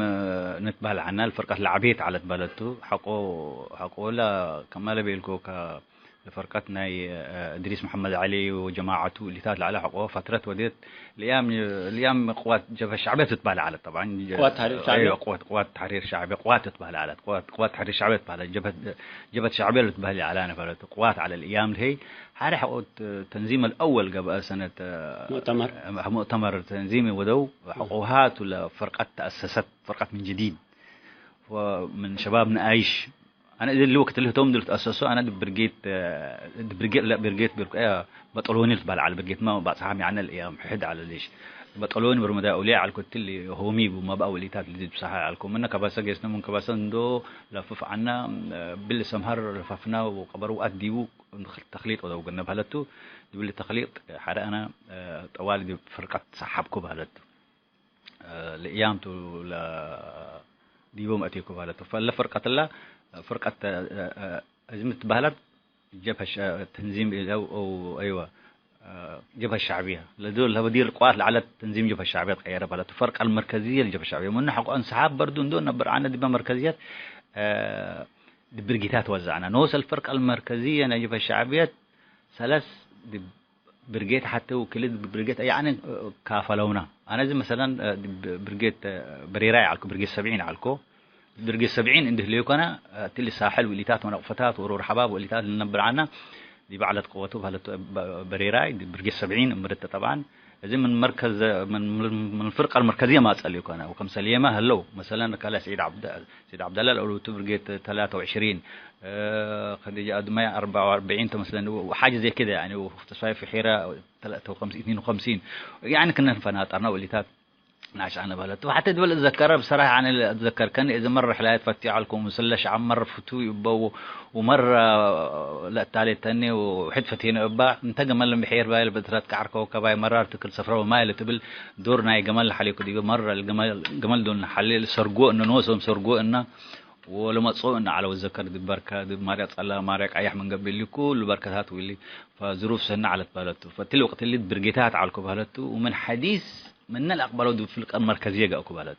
نتبه عنا الفرقة لعبيت على تبالته حقو لا كمال بيلكو فرقتنا إدريس محمد علي وجماعته اللي تات على حقوق فترة وديت الأيام قوات جبهة الشعبية تتبع على طبعا قوات تحرير شعبي قوات تحرير شعبي قوات تتبع على قوات تحرير شعبي تتبع على جبهة الشعبية اللي تتبع على أنا فرقت قوات على الأيام هي هذا حقوق التنظيم الأول قبل سنة مؤتمر تنظيمي ودو حقوقات ولا فرقة تأسست فرقة من جديد ومن شبابنا عايش أنا إذا الوقت اللي توم دلت أساسه أنا برجيت بطلوني تبع على برجيت ما بعد صحامي عنا الأيام حد على ليش بطلوني برمدا أولياء على الكتلي هومي وما بقى وليتات اللي بصحة عليكم منا كباسة جسنا من كباسة ندو لفف عنا بالسمهر لففنا وقبروا أديو تخليط وده وقلنا بهلتو يقول لي تخليط حرقنا طوال دي فرقة سحبكم بهلتو لأيامتو لا ديوم أتيكم بهلتو فلا فرقة الله فرقة أزمة بهلت جبهة تنظيم أو أيوة جبهة الشعبية لدول هودي القوات على تنظيم جبهة الشعبية تغير بلا تفرق المركزية للجبهة الشعبية من حق انسحاب برضو دون نبر عنا دي مركزيات دي برجيتات وزعنا نوصل الفرق المركزية للجبهة الشعبية ثلاث دي برجيت حتى وكلد برجيت يعني كافلونا أنا زي مثلا برجيت بريراي علىكو برجيت 70 علىكو برجيت 70 عنده ليكو أنا تلي ساحل والليتات ونقفتات ورور حباب والليتات اللي نبر عنا دي بعلت قوته بهلت بريراي دي برجيت 70 مرت طبعا زي من مركز من الفرقه المركزيه ما اسالك انا وكم سليمه هلو مثلا كلا سيد عبد الله الاولو برجيت 23 خديجه ادميه 44 مثلا وحاجه زي كده يعني وتصفي في حيره 53 52 يعني كنا فناطرنا والليتات نعش أنا بهلت وحتى دول أتذكرها بصراحة يعني أتذكر كان إذا مرة حلايات فتي علىكم مسلش عم مرة فتوي يبوا ومرة لا تالي تاني وحد فتين أبا انت جمال لما بحير باي البترات كعركو كباي مرة تكل سفرة وما اللي تبل دورنا جمال حليكو دي مرة الجمال دون حلي سرقو إنه نوسهم سرقو إنه ولما تصو إنه على الذكر دي بركة دي ماريات الله ماريك أيح من قبل لي كل بركات واللي فظروف سنة على بهلتو فتلو وقت اللي برجيتات على بهلتو ومن حديث من الأقبلوا دي في المركزية جاءوا بلد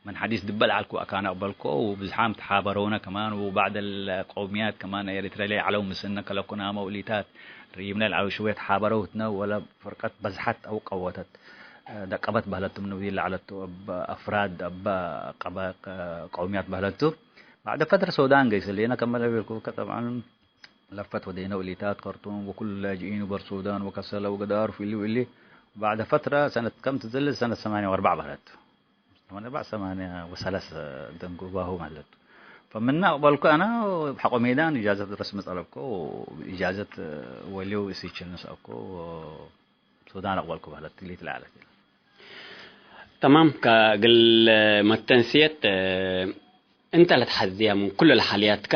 من حديث دبل علىكو أكان أقبلكو وبزحام تحابرونا كمان وبعد القوميات كمان يريتريلي علىهم مسنا كلا كنا موليتات ريمنا العلو شوية حابروتنا ولا فرقت بزحت أو قوتت دقبت بهلتو من وذي اللي علتو أفراد قوميات بهلتو بعد فترة سودان جيس اللي أنا كمل بيركو طبعا لفت ودينا وليتات خرطوم وكل اللاجئين وبر سودان وكسلا وقدار في اللي بعد فترة سنة كم تزل سنة 84 بهلت 8 وثلاث دنقوا باهو مهلت فمن أقبلكو أنا بحق ميدان إجازة رسم طلبكو وإجازة وليو سيتشن نسأكو سودان أقبلكو بهلت اللي تلعلك تمام كقل ما التنسيت أنت لا تحذيها من كل الحاليات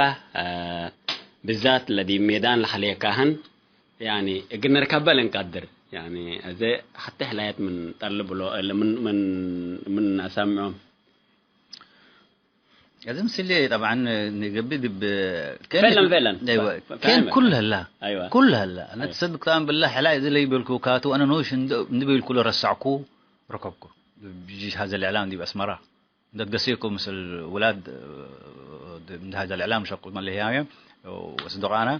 بالذات الذي ميدان الحالية كهن يعني قلنا ركبل نقدر يعني زي حتى حلايات من طلب له من اسامعهم لازم سلي طبعا نقبل فعلا ايوه كان كلها لا ايوه كلها لا انا تصدق طبعا بالله حلايا زي اللي بالكوكات وانا نوش نبي الكل رسعكو ركبكو بيجي هذا الاعلام دي باسمره دقسيكم مثل ولاد من هذا الاعلام شقوا من اللي هي وصدقانا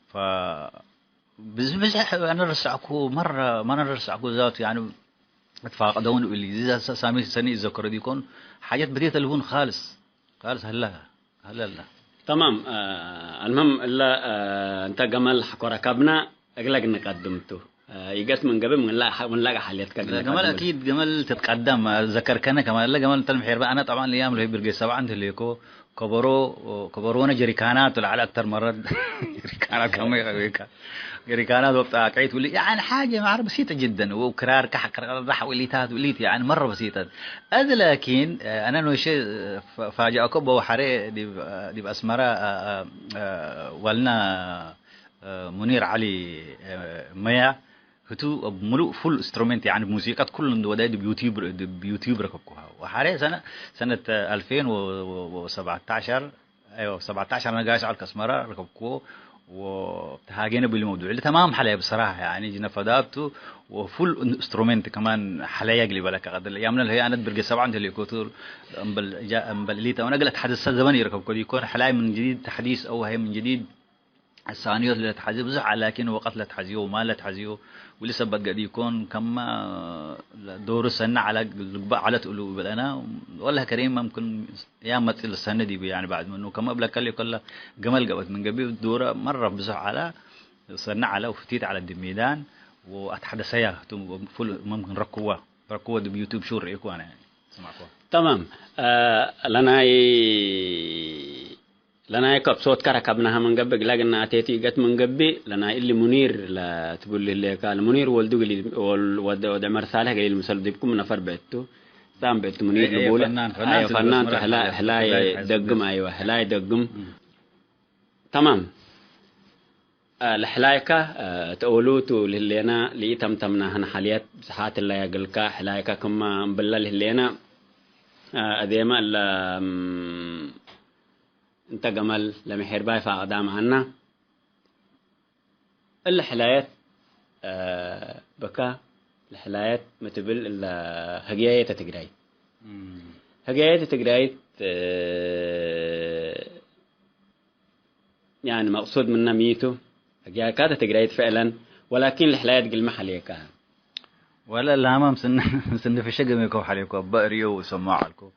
ف بزح أنا رسعكو مرة ما أنا رسعكو ذات يعني اتفاقدون اللي إذا سامي سني الذكر دي يكون حاجات بديت تلفون خالص هلا تمام المهم إلا أنت جمال حكوا ركبنا أقلق إنك قدمته يجت من قبل من لا حاليات كذا جمال أكيد جمال تتقدم ذكر كنا كمان لا جمال تلمحير بقى أنا طبعا الأيام اللي هي برجع 7 عند الليكو كبرونا جريكانات ولا على أكتر مرة جريكانات كم جريكانات وبتاع كعيت ولي يعني حاجة معرفة بسيطة جدا وكرار كحك راح وليتات وليت يعني مرة بسيطة هذا لكن أنا نوشي فاجأكم بوحري دي بأسمرة ولنا منير علي ميا هتو ملو فول انسترومنت يعني موسيقى كل ودايد بيوتيوب ركبكوها وحاليا سنة 2017 ايوه 17 انا قاعد على الكسمرة ركبكوه وتهاجينا بالموضوع اللي تمام حلايا بصراحة يعني جينا فدابته وفول انسترومنت كمان حلايا يقلب لك قد الايام اللي هي انا برجع 7 عند اللي كوتور امبل ليتا وانا قلت حدث زماني ركبكو يكون حلايا من جديد تحديث او هي من جديد الثانيات اللي تحزيه بزح لكن وقت لا تحزيه وما لا تحزيه ولسه بقى يكون كما دور السنة على تقولوا بدنا والله كريم ممكن يا ما تصل السنة دي يعني بعد منه كما بلا كله كله جمال قبت من قبل دوره مرة بزح على سنة على وفتيت على الميدان وأتحدث سيا فل ممكن ركوة بيوتيوب شو رأيكم أنا يعني سمعكوا تمام لنا لنا يكب صوت كركبناها من قبل لقنا أتيتي قت من قبل لنا اللي منير لا تقول لي قال منير ولدو اللي ود عمر صالح قال المسلم ديبكم من نفر بيته سام بيت منير نقول أيوة فنان هلا دقم أيوة هلا دقم تمام الحلايكة تقولوتو للينا لي تمنا هن حاليات صحات الله يقلك حلايكة كما بالله للينا أديما انت جمال لما حرباي فاقدام عنا الحلايات بكا الحلايات متبل هجاية تجرايد هجاية تجرايد يعني مقصود منها ميتو هجاية كاتا تجرايد فعلا ولكن الحلايات قل محليكا ولا لا مسن في شقم يكو حليكو بقريو وسماعلكو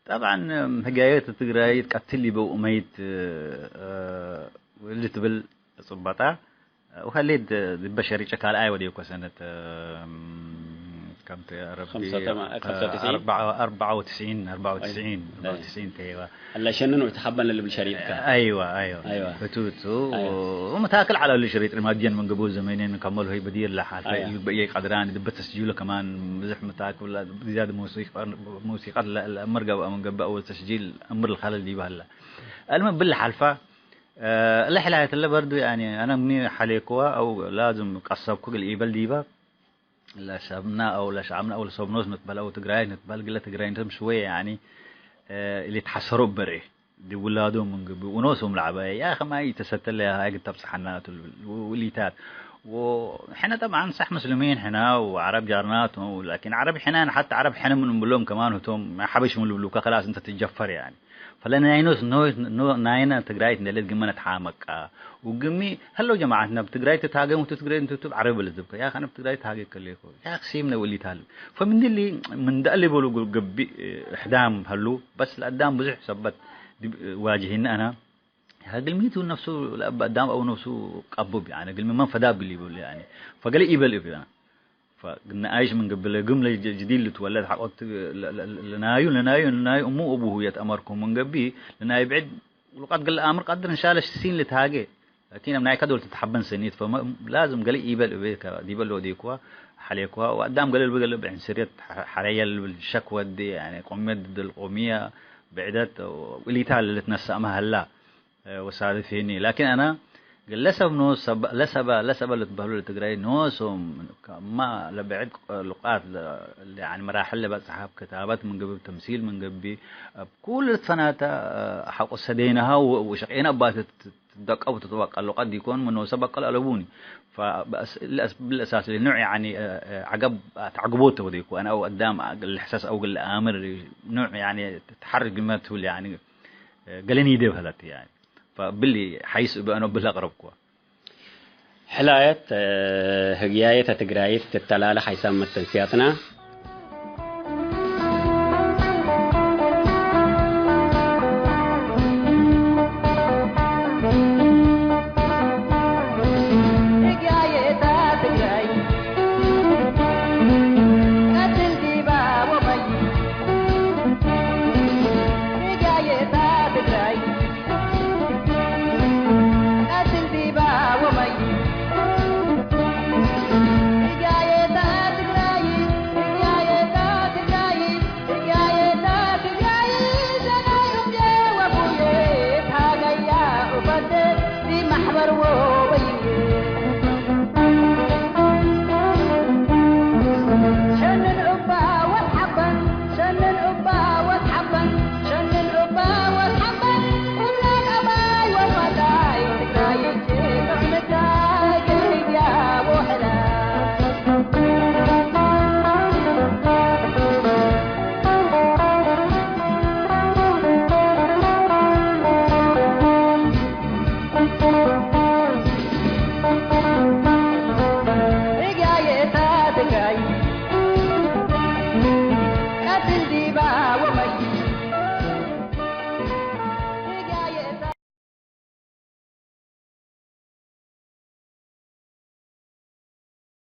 طبعا هجايات تجرايد قتلي بأميت واللي تبل صباطا وخليت البشري شكال آي وديكو سنة كم يا ربي 94 تيوا هلا شنو تحبن اللي بالشريط ايوه فتوتو ومتاكل على الشريط الماديا من قبل زمانين نكمل هي بدير لحال يبقى قدران دبت تسجيله كمان بزح متاكل ولا زياده موسيقى المرقه من قبل اول تسجيل امر الخلل دي بهلا المهم بالحلفه الحلايات اللي برضو يعني انا مني حليكوا او لازم قصب كل ايبل ديبا لا شعبنا او لا شعبنا او صوبنوز نتبل او تجراي نتبل قله تجراي نتم شويه يعني اللي تحسروا بري دي ولادهم من قبل ونوسهم العباية يا اخي ما يتستل لها هاي قد صحنات والليتات وحنا طبعا صح مسلمين حنا وعرب جارنات ولكن عرب حنا حتى عرب حنا من بلوم كمان وتم ما حبش من بلوكا خلاص انت تتجفر يعني فلنا ينوس نو ناينا تجراي نلد جمنا تحامك وقمي هلو جماعتنا بتجراي تتهاجم وتتجراي انت عرب الزبكه يا اخي انا بتجراي تهاجم كليكو يا اخي سيمنا واللي تال فمن اللي من ده اللي بيقولوا قبي احدام هلو بس القدام بزح سبت واجهين انا هذا الميتو نفسه الاب قدام او نفسه قبب يعني قال ما فدا باللي بيقول يعني فقال يبل انا فقلنا عايش من قبل جمله جديد اللي تولد حقت لنايو امو ابوه يتامركم من قبي لناي بعد وقد قال امر قدر ان شاء الله السين اللي تهاجي لكن من كدول تتحبن سنيت فلازم قال يبل بيك ديبل وديكوا حليكوا وقدام قال بعد سريه حريه الشكوى دي يعني قوميه ضد القوميه بعدت واللي تال اللي تنسى ما هلا وساعد فيني لكن انا قال لسبب اللي تبهلوا التجراي نوسهم ما لبعد لقات يعني مراحل بس حاب كتابات من قبل تمثيل من قبل كل الفناتا حق سدينها وشقينا بات تدق او تتوقع اللقات دي يكون منه سبق الالبوني فبس بالاساس النوع يعني عقب تعقبوته وديك وانا او قدام الاحساس او الامر نوع يعني تتحرك ما تقول يعني قالني يدي بهلت يعني فباللي حيس بأنه بالأقرب كوا حلاية هجاية تجراية التلالة حيسام التنسياتنا محور